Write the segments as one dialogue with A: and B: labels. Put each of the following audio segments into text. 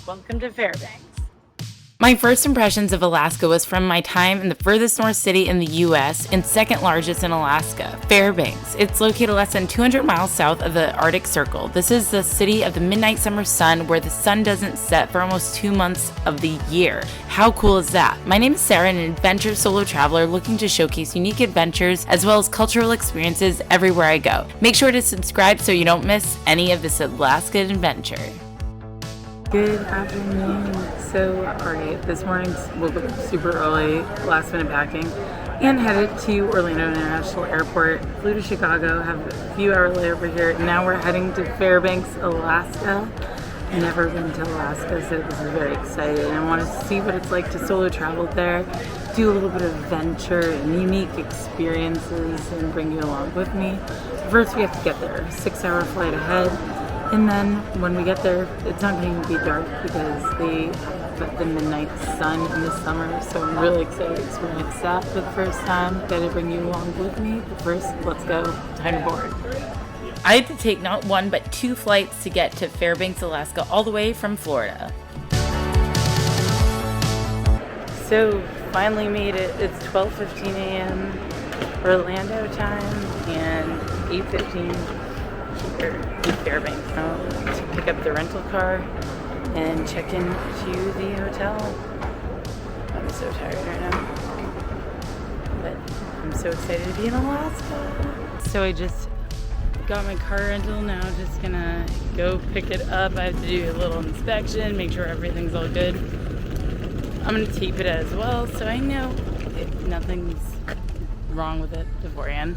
A: Welcome to Fairbanks.
B: My first impressions of Alaska was from my time in the furthest north city in the U.S. and second largest in Alaska, Fairbanks. It's located less than 200 miles south of the Arctic Circle. This is the city of the midnight summer sun where the sun doesn't set for almost 2 months of the year. How cool is that? My name is Sarah, an adventure solo traveler looking to showcase unique adventures as well as cultural experiences everywhere I go. Make sure to subscribe so you don't miss any of this Alaska adventure.
A: Good afternoon. So, alright, this morning woke up super early, last minute packing, and headed to Orlando International Airport. Flew to Chicago, have a few hours layover here, and now we're heading to Fairbanks, Alaska. Never been to Alaska, so this is very exciting. I want to see what it's like to solo travel there, do a little bit of adventure and unique experiences, and bring you along with me. First, we have to get there. 6-hour flight ahead. And then when we get there, it's not going to be dark because they put the midnight sun in the summer. So I'm really excited to experience that for the first time. Gotta bring you along with me. But first, let's go. Time to board.
B: I had to take not one but 2 flights to get to Fairbanks, Alaska, all the way from Florida.
A: So finally made it. It's 12:15 a.m. Orlando time and 8:15 here in Fairbanks. Now to pick up the rental car and check in to the hotel. I'm so tired right now, but I'm so excited to be in Alaska. So I just got my car rental now, just gonna go pick it up. I have to do a little inspection, make sure everything's all good. I'm gonna tape it as well so I know if nothing's wrong with it beforehand.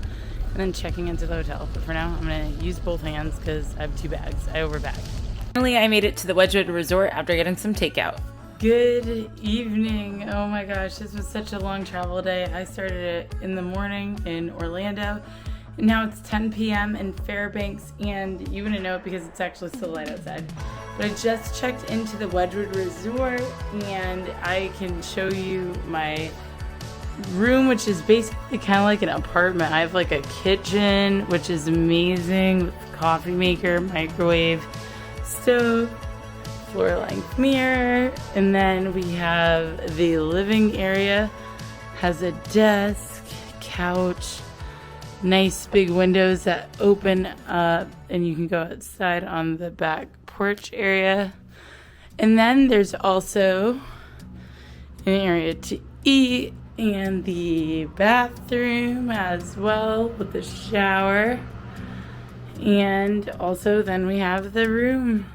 A: And then checking into the hotel. But for now, I'm going to use both hands because I have 2 bags. I overbag.
B: Finally, I made it to the Wedgewood Resort after getting some takeout.
A: Good evening. Oh my gosh, this was such a long travel day. I started it in the morning in Orlando. And now it's 10 p.m. in Fairbanks. And you wouldn't know it because it's actually still light outside. But I just checked into the Wedgewood Resort. And I can show you my room, which is basically kind of like an apartment. I have like a kitchen, which is amazing, with coffee maker, microwave, stove, floor length mirror, and then we have the living area, has a desk, couch, nice big windows that open up and you can go outside on the back porch area. And then there's also an area to eat and the bathroom as well with the shower. And also then we have the room.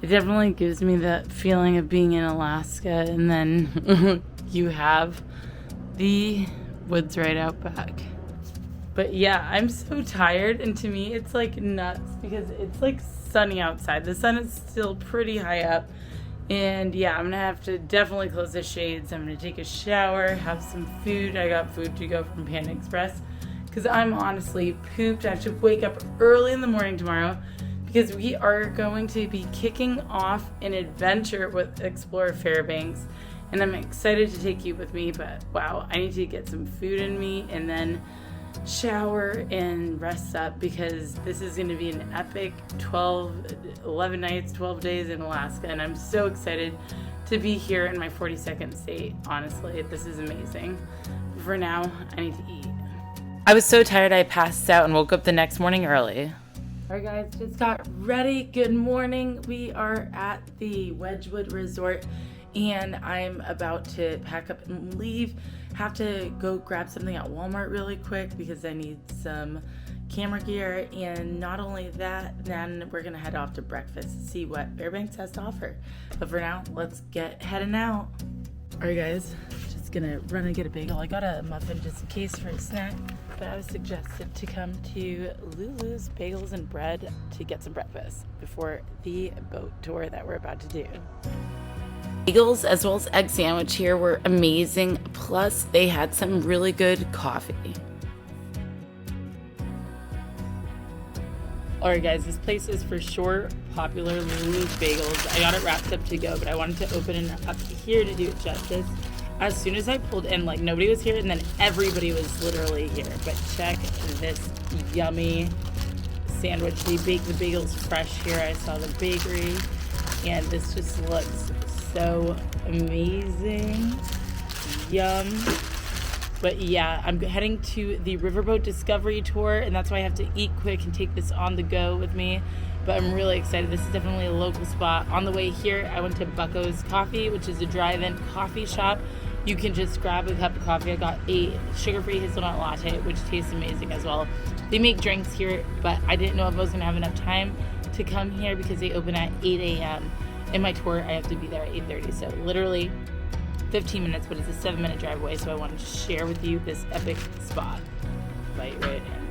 A: It definitely gives me that feeling of being in Alaska. And then you have the woods right out back. But yeah, I'm so tired, and to me it's like nuts because it's like sunny outside. The sun is still pretty high up. And yeah, I'm gonna have to definitely close the shades. I'm gonna take a shower, have some food. I got food to go from Panda Express because I'm honestly pooped. I have to wake up early in the morning tomorrow because we are going to be kicking off an adventure with Explore Fairbanks. And I'm excited to take you with me, but wow, I need to get some food in me and then shower and rest up because this is going to be an epic 11 nights, 12 days in Alaska, and I'm so excited to be here in my 42nd state. Honestly, this is amazing. But for now, I need to eat.
B: I was so tired I passed out and woke up the next morning early.
A: Alright guys, just got ready. Good morning. We are at the Wedgewood Resort and I'm about to pack up and leave. Have to go grab something at Walmart really quick because I need some camera gear, and not only that, then we're gonna head off to breakfast to see what Fairbanks has to offer. But for now, let's get heading out. Alright guys, just gonna run and get a bagel. I got a muffin just in case for a snack, but I was suggested to come to Lulu's Bagels and Bread to get some breakfast before the boat tour that we're about to do.
B: Bagels as well as egg sandwich here were amazing, plus they had some really good coffee.
A: Alright guys, this place is for sure popular, Lulu's Bagels. I got it wrapped up to go, but I wanted to open it up here to do it justice. As soon as I pulled in, like nobody was here, and then everybody was literally here. But check this yummy sandwich. They bake the bagels fresh here. I saw the bakery. and this just looks so amazing. Yum. But yeah, I'm heading to the Riverboat Discovery tour, and that's why I have to eat quick and take this on the go with me. But I'm really excited. This is definitely a local spot. On the way here, I went to Bucko's Coffee, which is a drive-in coffee shop. You can just grab a cup of coffee. I got a sugar-free hazelnut latte, which tastes amazing as well. They make drinks here, but I didn't know if I was going to have enough time to come here because they open at 8 a.m. In my tour, I have to be there at 8:30, so literally 15 minutes, but it's a 7-minute drive away, so I wanted to share with you this epic spot. Bite right in.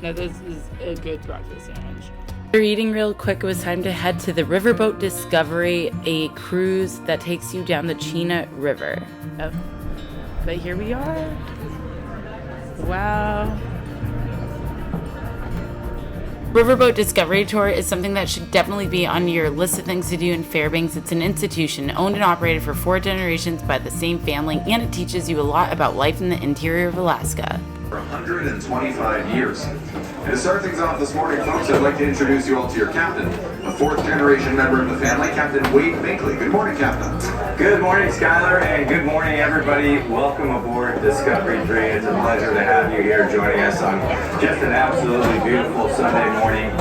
A: Now this is a good breakfast sandwich. After eating real quick, it was time to head to the Riverboat Discovery, a cruise that takes you down the Chena River. Oh. But here we are. Wow.
B: Riverboat Discovery Tour is something that should definitely be on your list of things to do in Fairbanks. It's an institution owned and operated for 4 generations by the same family, and it teaches you a lot about life in the interior of Alaska.
C: For 125 years. And to start things off this morning, folks, I'd like to introduce you all to your captain, a 4th-generation member of the family, Captain Wade Binkley. Good morning, Captain.
D: Good morning, Skylar, and good morning, everybody. Welcome aboard Discovery 3. It's a pleasure to have you here joining us on just an absolutely beautiful Sunday morning.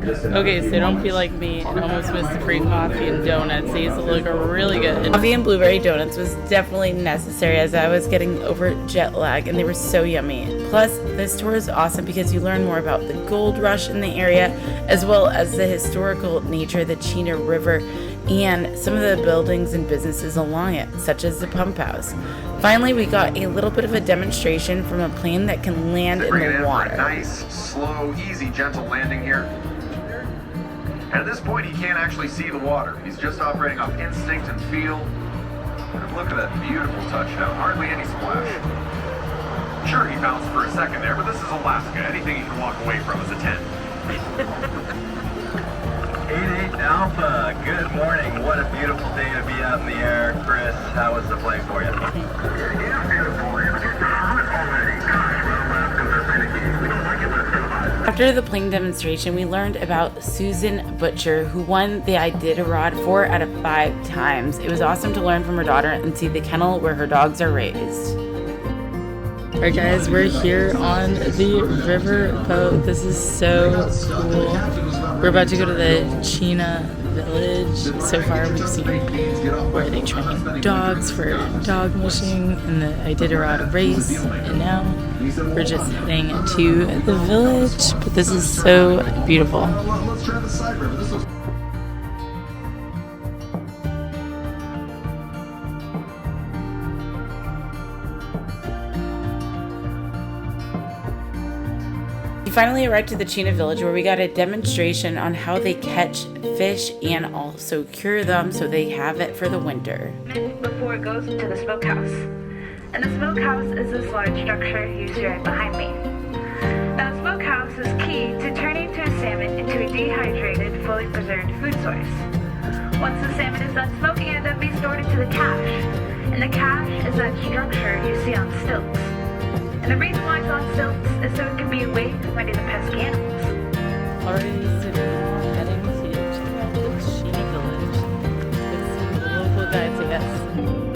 A: Okay, so don't be like me and almost miss the free coffee and donuts. These look really good.
B: Coffee and blueberry donuts was definitely necessary as I was getting over jet lag, and they were so yummy. Plus, this tour is awesome because you learn more about the gold rush in the area, as well as the historical nature of the Chena River and some of the buildings and businesses along it, such as the pump house. Finally, we got a little bit of a demonstration from a plane that can land in the water.
C: Nice, slow, easy, gentle landing here. And at this point, he can't actually see the water. He's just operating off instinct and feel. And look at that beautiful touchdown. Hardly any splash. Sure, he bounced for a second there, but this is Alaska. Anything you can walk away from is a 10.
D: 88 Alpha, good morning. What a beautiful day to be out in the air. Chris, how was the plane for you?
C: Yeah, beautiful. It's hot already. Gosh, we're Alaskans are finicky. We don't like it when it's too hot.
B: After the plane demonstration, we learned about Susan Butcher, who won the Iditarod 4 out of 5 times. It was awesome to learn from her daughter and see the kennel where her dogs are raised.
A: Alright guys, we're here on the riverboat. This is so cool. We're about to go to the Chena Village. So far we've seen where they train dogs for dog mushing and the Iditarod race, and now we're just heading to the village. But this is so beautiful.
C: Let's try the side river. This was
B: We finally arrived to the Chena Village, where we got a demonstration on how they catch fish and also cure them so they have it for the winter.
E: Before it goes to the smokehouse. And the smokehouse is this large structure you see right behind me. Now the smokehouse is key to turning a salmon into a dehydrated, fully preserved food source. Once the salmon is done smoking, it then be stored into the cache. And the cache is that structure you see on stilts. And the reason why it's on stilts is so it can be a way for many of the pesky animals.
A: Already sitting heading to check out the Chena Village with some local guides, I guess.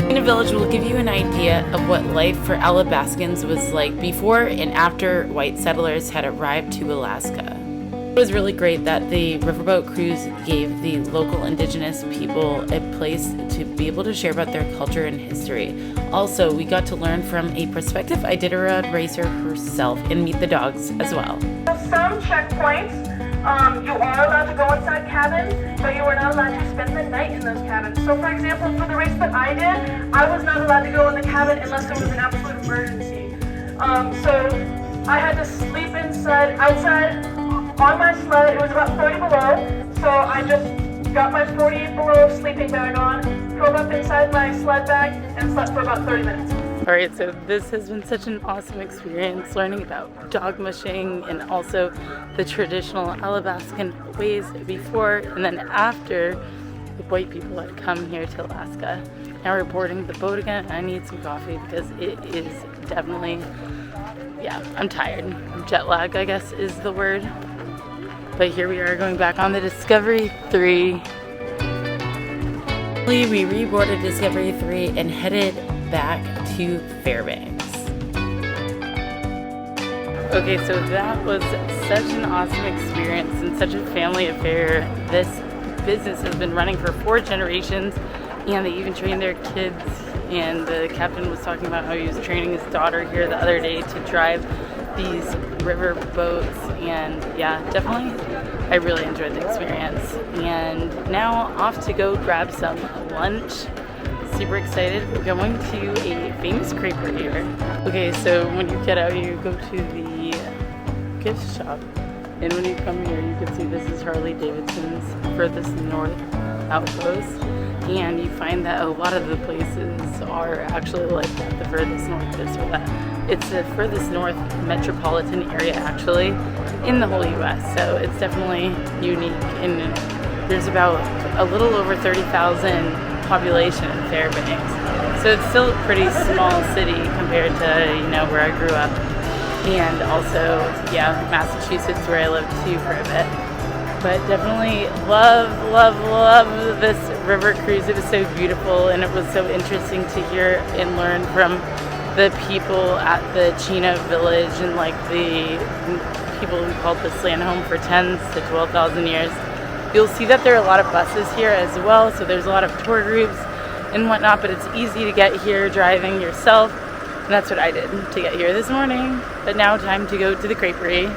B: Chena Village will give you an idea of what life for Alabaskans was like before and after white settlers had arrived to Alaska. It was really great that the Riverboat Cruise gave the local indigenous people a place to be able to share about their culture and history. Also, we got to learn from a prospective Iditarod racer herself and meet the dogs as well.
F: Some checkpoints, you are allowed to go inside cabins, but you are not allowed to spend the night in those cabins. So for example, for the race that I did, I was not allowed to go in the cabin unless there was an absolute emergency. So I had to sleep outside on my sled. It was about 30 below, so I just got my 48 below sleeping bag on, drove up inside my sled bag, and slept for about 30 minutes.
A: Alright, so this has been such an awesome experience learning about dog mushing and also the traditional Alabaskan ways before and then after the white people had come here to Alaska. Now we're boarding the boat again. I need some coffee because it is definitely yeah, I'm tired. Jet lag, I guess, is the word. But here we are going back on the Discovery 3.
B: We reboarded Discovery 3 and headed back to Fairbanks.
A: Okay, so that was such an awesome experience and such a family affair. This business has been running for 4 generations, and they even train their kids. And the captain was talking about how he was training his daughter here the other day to drive these river boats. And yeah, definitely, I really enjoyed the experience. And now off to go grab some lunch. Super excited. We're going to a famous creperie here. Okay, so when you get out, you go to the gift shop. And when you come here, you can see this is Harley Davidson's furthest north outpost. And you find that a lot of the places are actually like that, the furthest north this or that. It's the furthest north metropolitan area actually in the whole US. So it's definitely unique. And there's about a little over 30,000 population in Fairbanks. So it's still a pretty small city compared to, you know, where I grew up. And also, yeah, Massachusetts where I lived too for a bit. But definitely love this river cruise. It was so beautiful, and it was so interesting to hear and learn from the people at the Chino village and like the people who called this land home for 10 to 12,000 years. You'll see that there are a lot of buses here as well, so there's a lot of tour groups and whatnot, but it's easy to get here driving yourself, and that's what I did to get here this morning. But now time to go to the creperie.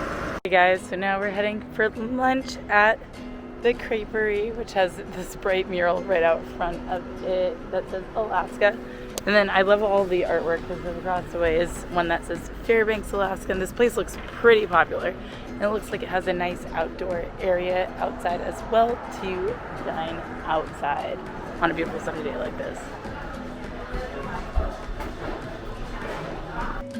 A: Hey guys, so now we're heading for lunch at the creperie, which has this bright mural right out front of it that says Alaska. And then I love all the artwork because across the way is one that says Fairbanks, Alaska. And this place looks pretty popular. And it looks like it has a nice outdoor area outside as well to dine outside on a beautiful sunny day like this.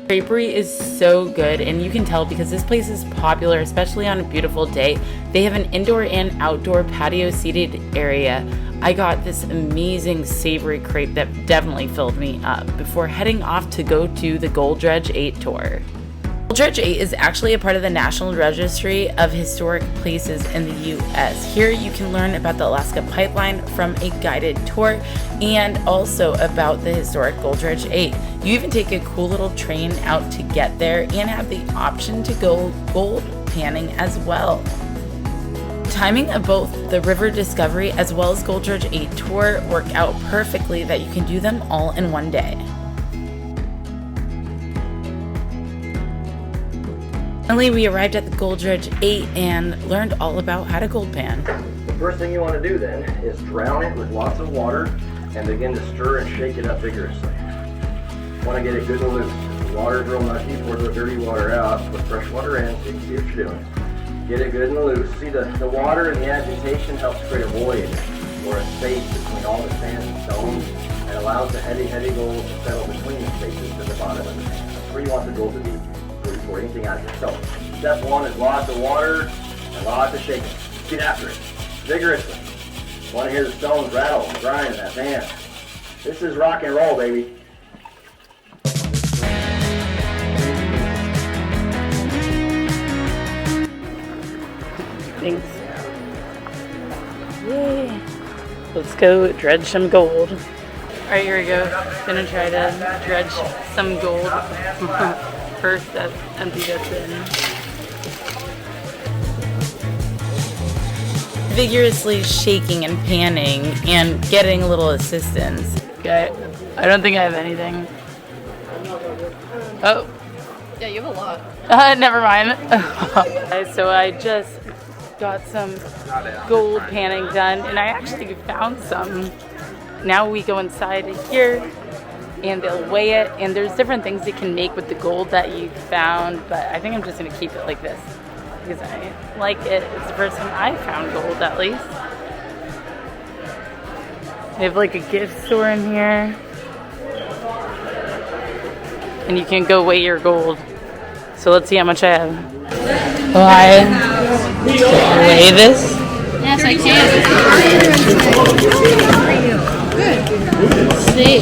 B: Creperie is so good, and you can tell because this place is popular, especially on a beautiful day. They have an indoor and outdoor patio seated area. I got this amazing savory crepe that definitely filled me up before heading off to go to the Gold Dredge 8 tour. Gold Dredge 8 is actually a part of the National Registry of Historic Places in the U.S. Here you can learn about the Alaska Pipeline from a guided tour and also about the historic Gold Dredge 8. You even take a cool little train out to get there and have the option to go gold panning as well. Timing of both the River Discovery as well as Gold Dredge 8 tour work out perfectly that you can do them all in one day. Finally, we arrived at the Gold Dredge 8 and learned all about how to gold pan.
G: The first thing you want to do then is drown it with lots of water and begin to stir and shake it up vigorously. You want to get it good and loose. If the water is real mushy, pour the dirty water out, put fresh water in so you can see what you're doing. Get it good and loose. See, the water and the agitation helps create a void or a space between all the sand and stones and allows the heavy gold to settle between the spaces at the bottom of the pan. That's where you want the gold to be before anything out here. So, step one is lots of water and lots of shaking. Get after it vigorously. You want to hear the stones rattle and grind in that pan. This is rock and roll, baby.
A: Thanks. Yay. Let's go dredge some gold. Alright, here we go. Gonna try to dredge some gold. First, empty this in.
B: Vigorously shaking and panning and getting a little assistance.
A: Okay, I don't think I have anything. Oh.
H: Yeah, you have a lot.
A: Never mind. So I just got some gold panning done, and I actually found some. Now we go inside here, and they'll weigh it, and there's different things you can make with the gold that you found, but I think I'm just going to keep it like this because I like it. It's the first time I found gold, at least. They have like a gift store in here, and you can go weigh your gold. So let's see how much I have. Will I weigh this?
H: Yes, I can. Good. See.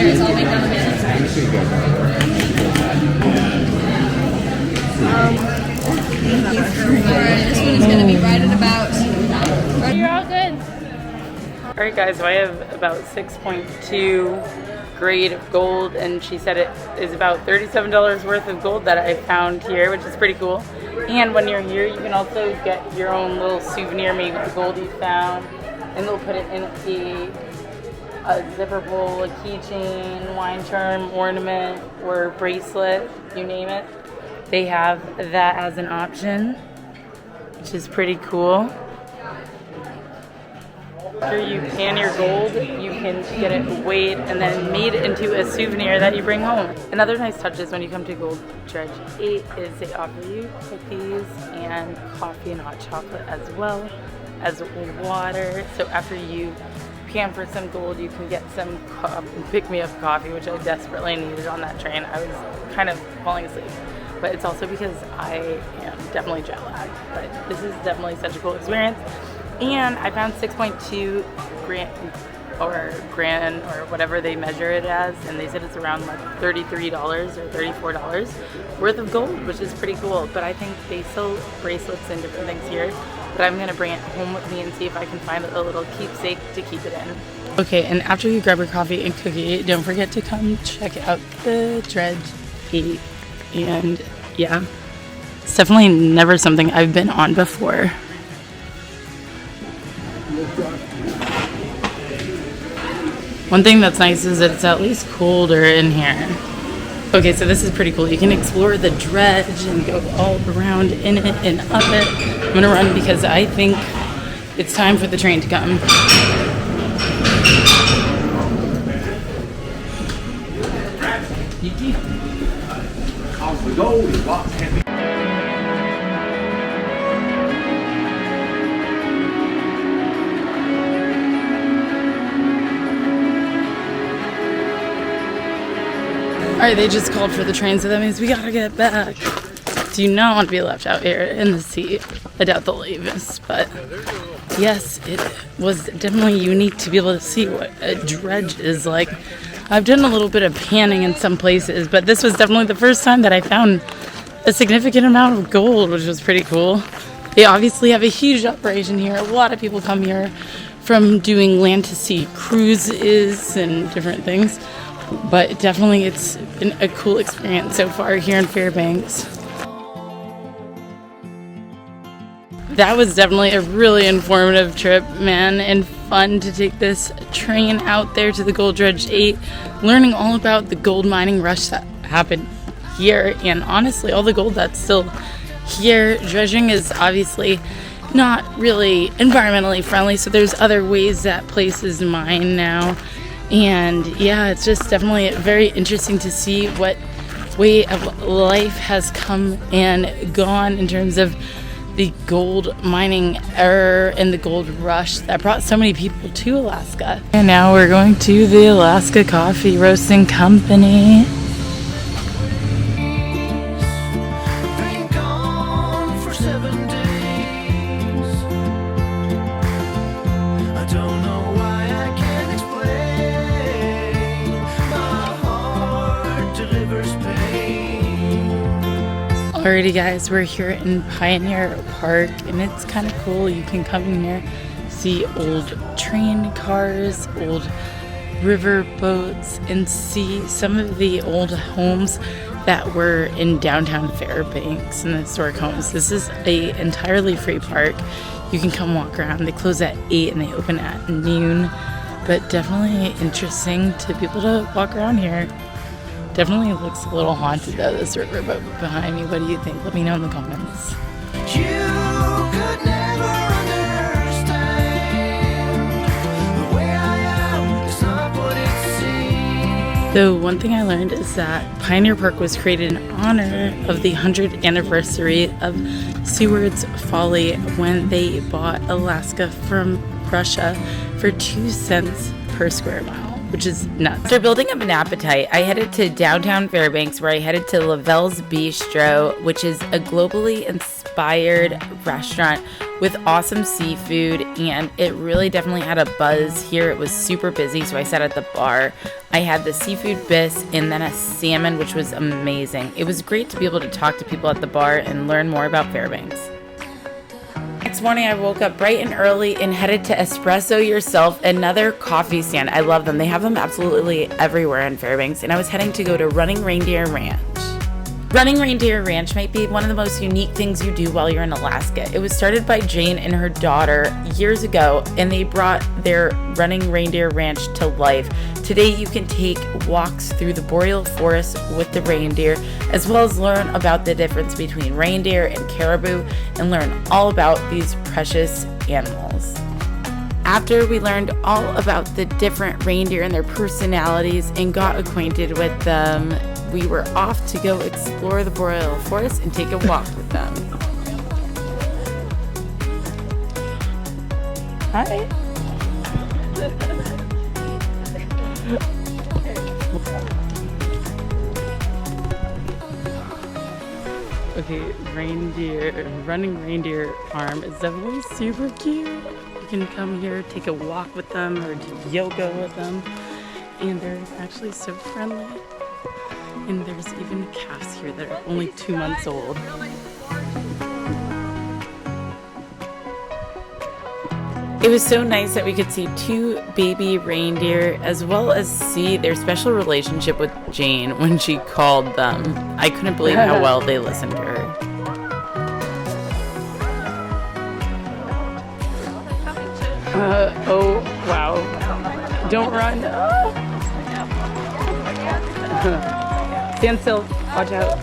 H: Alright, so I'll make down the menu. Alright, this one is going to be right at about... You're all good.
A: Alright guys, so I have about 6.2 grade of gold, and she said it is about $37 worth of gold that I found here, which is pretty cool. And when you're here, you can also get your own little souvenir made with the gold you found, and they'll put it in a zipper bowl, a keychain, wine charm, ornament, or bracelet, you name it. They have that as an option, which is pretty cool. After you pan your gold, you can get it weighed and then made into a souvenir that you bring home. Another nice touch is when you come to Gold Dredge 8 is they offer you cookies and coffee and hot chocolate as well as water. So after you pan for some gold, you can get some pick-me-up coffee, which I desperately needed on that train. I was kind of falling asleep. But it's also because I am definitely jet lagged. But this is definitely such a cool experience. And I found 6.2 grand or whatever they measure it as, and they said it's around like $33 or $34 worth of gold, which is pretty cool. But I think they sell bracelets and different things here, but I'm gonna bring it home with me and see if I can find a little keepsake to keep it in. Okay, and after you grab your coffee and cookie, don't forget to come check out the Dredge 8. And yeah, it's definitely never something I've been on before. One thing that's nice is that it's at least colder in here. Okay, so this is pretty cool. You can explore the dredge and go all around in it and up it. I'm gonna run because I think it's time for the train to come.
C: The gold is locked heavy.
A: Alright, they just called for the train, so that means we gotta get back. Do you not want to be left out here in the sea? I doubt they'll leave us, but yes, it was definitely unique to be able to see what a dredge is like. I've done a little bit of panning in some places, but this was definitely the first time that I found a significant amount of gold, which was pretty cool. They obviously have a huge operation here. A lot of people come here from doing land to sea cruises and different things. But definitely it's been a cool experience so far here in Fairbanks. That was definitely a really informative trip, man, and fun to take this train out there to the Gold Dredge 8, learning all about the gold mining rush that happened here, and honestly all the gold that's still here. Dredging is obviously not really environmentally friendly, so there's other ways that places mine now. And yeah, it's just definitely very interesting to see what way of life has come and gone in terms of the gold mining era and the gold rush that brought so many people to Alaska. And now we're going to the Alaska Coffee Roasting Company. Alrighty guys, we're here in Pioneer Park and it's kind of cool. You can come in here, see old train cars, old river boats, and see some of the old homes that were in downtown Fairbanks and the historic homes. This is a entirely free park. You can come walk around. They close at 8 and they open at noon, but definitely interesting to be able to walk around here. Definitely looks a little haunted though, this riverboat behind me. What do you think? Let me know in the comments.
I: You could never understand the way I am. It's not what it seems.
A: So one thing I learned is that Pioneer Park was created in honor of the 100th anniversary of Seward's Folly when they bought Alaska from Russia for 2 cents per square mile, which is nuts.
B: After building up an appetite, I headed to downtown Fairbanks, where I headed to Lavelle's Bistro, which is a globally inspired restaurant with awesome seafood, and it really definitely had a buzz here. It was super busy, so I sat at the bar. I had the seafood bis and then a salmon, which was amazing. It was great to be able to talk to people at the bar and learn more about Fairbanks. Next morning, I woke up bright and early and headed to Espresso Yourself, another coffee stand. I love them. They have them absolutely everywhere in Fairbanks, and I was heading to go to Running Reindeer Ranch. Running Reindeer Ranch might be one of the most unique things you do while you're in Alaska. It was started by Jane and her daughter years ago, and they brought their Running Reindeer Ranch to life. Today you can take walks through the boreal forest with the reindeer, as well as learn about the difference between reindeer and caribou, and learn all about these precious animals. After we learned all about the different reindeer and their personalities and got acquainted with them, we were off to go explore the boreal forest and take a walk with them. Hi. Okay, Running Reindeer Farm is definitely super cute. You can come here, take a walk with them, or do yoga with them. And they're actually so friendly. And there's even calves here that are only 2 months old. It was so nice that we could see 2 baby reindeer, as well as see their special relationship with Jane when she called them. I couldn't believe how well they listened to her. Oh, wow. Don't run. Stand still. Watch out.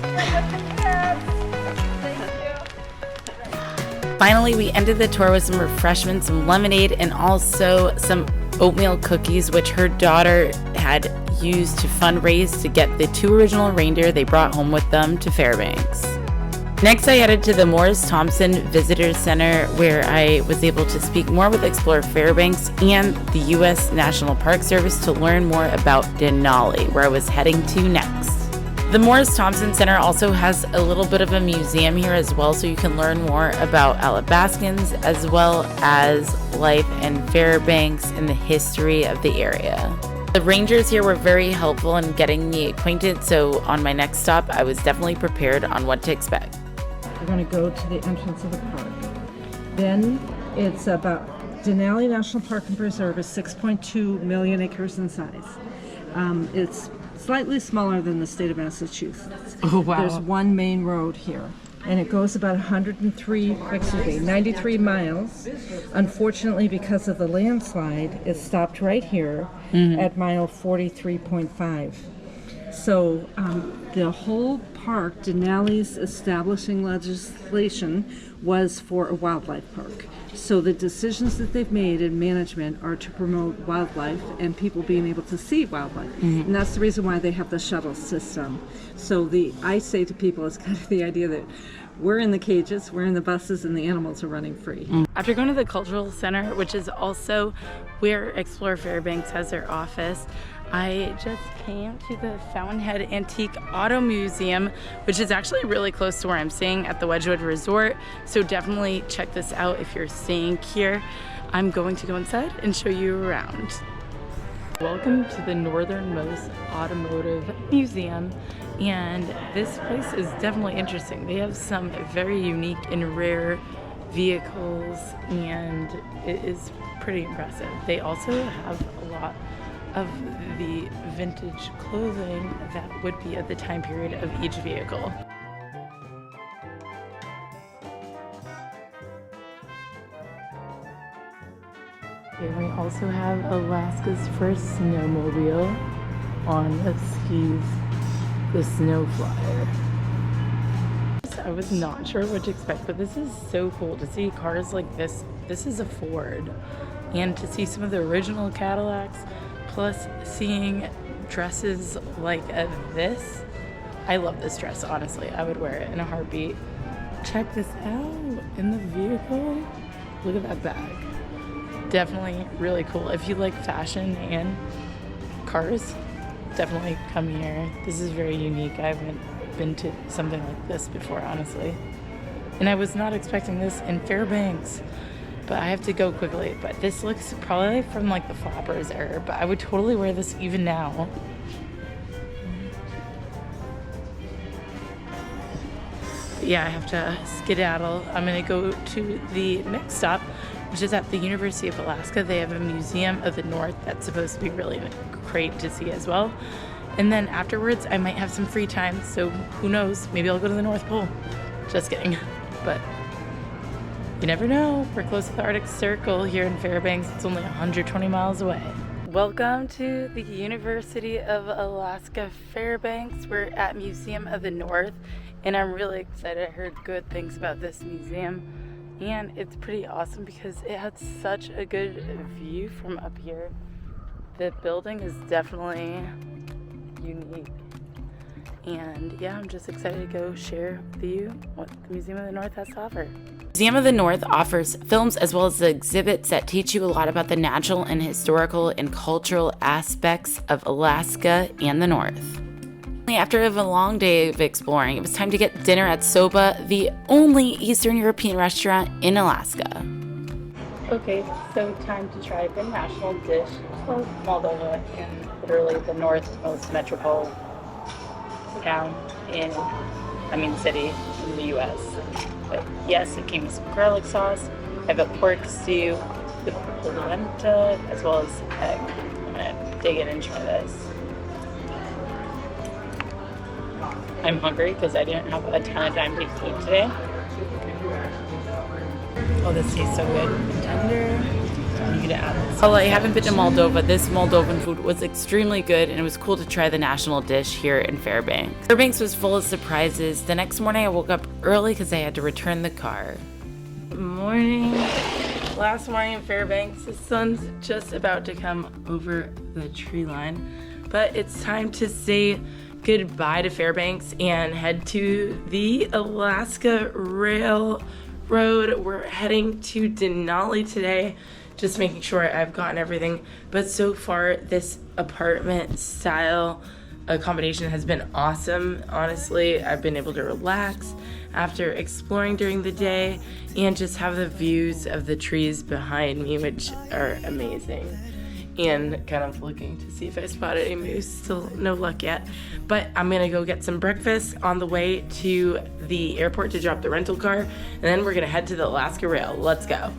B: Finally, we ended the tour with some refreshments, some lemonade, and also some oatmeal cookies, which her daughter had used to fundraise to get the 2 original reindeer they brought home with them to Fairbanks. Next, I headed to the Thompson Visitor Center, where I was able to speak more with Explore Fairbanks and the U.S. National Park Service to learn more about Denali, where I was heading to next. The Thompson Center also has a little bit of a museum here as well, so you can learn more about Athabascans as well as life in Fairbanks and the history of the area. The rangers here were very helpful in getting me acquainted, so on my next stop, I was definitely prepared on what to expect.
J: We're going to go to the entrance of the park. Then it's about Denali National Park and Preserve is 6.2 million acres in size. It's slightly smaller than the state of Massachusetts.
B: Oh, wow.
J: There's one main road here, and it goes about 93 miles. Unfortunately, because of the landslide, it stopped right here at mile 43.5. So the whole park, Denali's establishing legislation was for a wildlife park. So the decisions that they've made in management are to promote wildlife and people being able to see wildlife. And that's the reason why they have the shuttle system. So I say to people, it's kind of the idea that we're in the cages, we're in the buses, and the animals are running free.
A: After going to the Cultural Center, which is also where Explore Fairbanks has their office, I just came to the Fountainhead Antique Auto Museum, which is actually really close to where I'm staying at the Wedgewood Resort. So definitely check this out if you're staying here. I'm going to go inside and show you around. Welcome to the Northernmost Automotive Museum, and this place is definitely interesting. They have some very unique and rare vehicles, and it is pretty impressive. They also have a lot of the vintage clothing that would be at the time period of each vehicle. Okay, we also have Alaska's first snowmobile on the skis, the Snow Flyer. I was not sure what to expect, but this is so cool to see cars like this. This is a Ford, and to see some of the original Cadillacs, plus seeing dresses like this. I love this dress, honestly. I would wear it in a heartbeat. Check this out in the vehicle. Look at that bag. Definitely really cool. If you like fashion and cars, definitely come here. This is very unique. I haven't been to something like this before, honestly. And I was not expecting this in Fairbanks, but I have to go quickly. But this looks probably from like the Flappers era, but I would totally wear this even now. But yeah, I have to skedaddle. I'm gonna go to the next stop, which is at the University of Alaska. They have a Museum of the North that's supposed to be really great to see as well. And then afterwards, I might have some free time, so who knows? Maybe I'll go to the North Pole. Just kidding. But you never know. We're close to the Arctic Circle here in Fairbanks. It's only 120 miles away. Welcome to the University of Alaska Fairbanks. We're at Museum of the North, and I'm really excited. I heard good things about this museum, and it's pretty awesome because it had such a good view from up here. The building is definitely unique. And yeah, I'm just excited to go share with you what the Museum of the North has to offer.
B: Museum of the North offers films as well as exhibits that teach you a lot about the natural and historical and cultural aspects of Alaska and the North. After a long day of exploring, it was time to get dinner at Soba, the only Eastern European restaurant in Alaska.
A: Okay, so time to try the national dish of Moldova in literally the northmost metropolitan town city in the U.S. But yes, it came with some garlic sauce. I have a pork stew with polenta as well as egg. I'm gonna dig in and try this. I'm hungry because I didn't have a ton of time to eat today. Oh, this tastes so good and tender. I'm gonna add this.
B: Although I haven't been to Moldova, this Moldovan food was extremely good, and it was cool to try the national dish here in Fairbanks. Fairbanks was full of surprises. The next morning I woke up early because I had to return the car.
A: Good morning. Last morning in Fairbanks. The sun's just about to come over the tree line, but it's time to say goodbye to Fairbanks and head to the Alaska Railroad. We're heading to Denali today, just making sure I've gotten everything. But so far, this apartment style accommodation has been awesome. Honestly, I've been able to relax after exploring during the day and just have the views of the trees behind me, which are amazing. And kind of looking to see if I spotted any moose. Still no luck yet. But I'm gonna go get some breakfast on the way to the airport to drop the rental car. And then we're gonna head to the Alaska Rail. Let's go.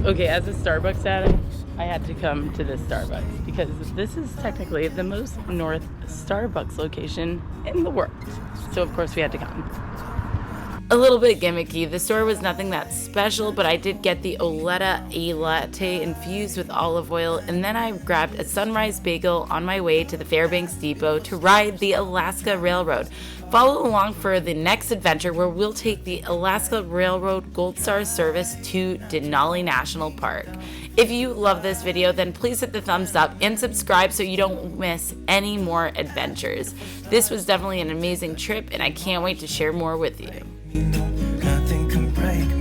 A: Okay, as a Starbucks addict, I had to come to this Starbucks because this is technically the most north Starbucks location in the world. So of course we had to come.
B: A little bit gimmicky. The store was nothing that special, but I did get the Oleta A latte infused with olive oil, and then I grabbed a sunrise bagel on my way to the Fairbanks Depot to ride the Alaska Railroad. Follow along for the next adventure where we'll take the Alaska Railroad Gold Star service to Denali National Park. If you love this video, then please hit the thumbs up and subscribe so you don't miss any more adventures. This was definitely an amazing trip, and I can't wait to share more with you.
I: Nothing can break me.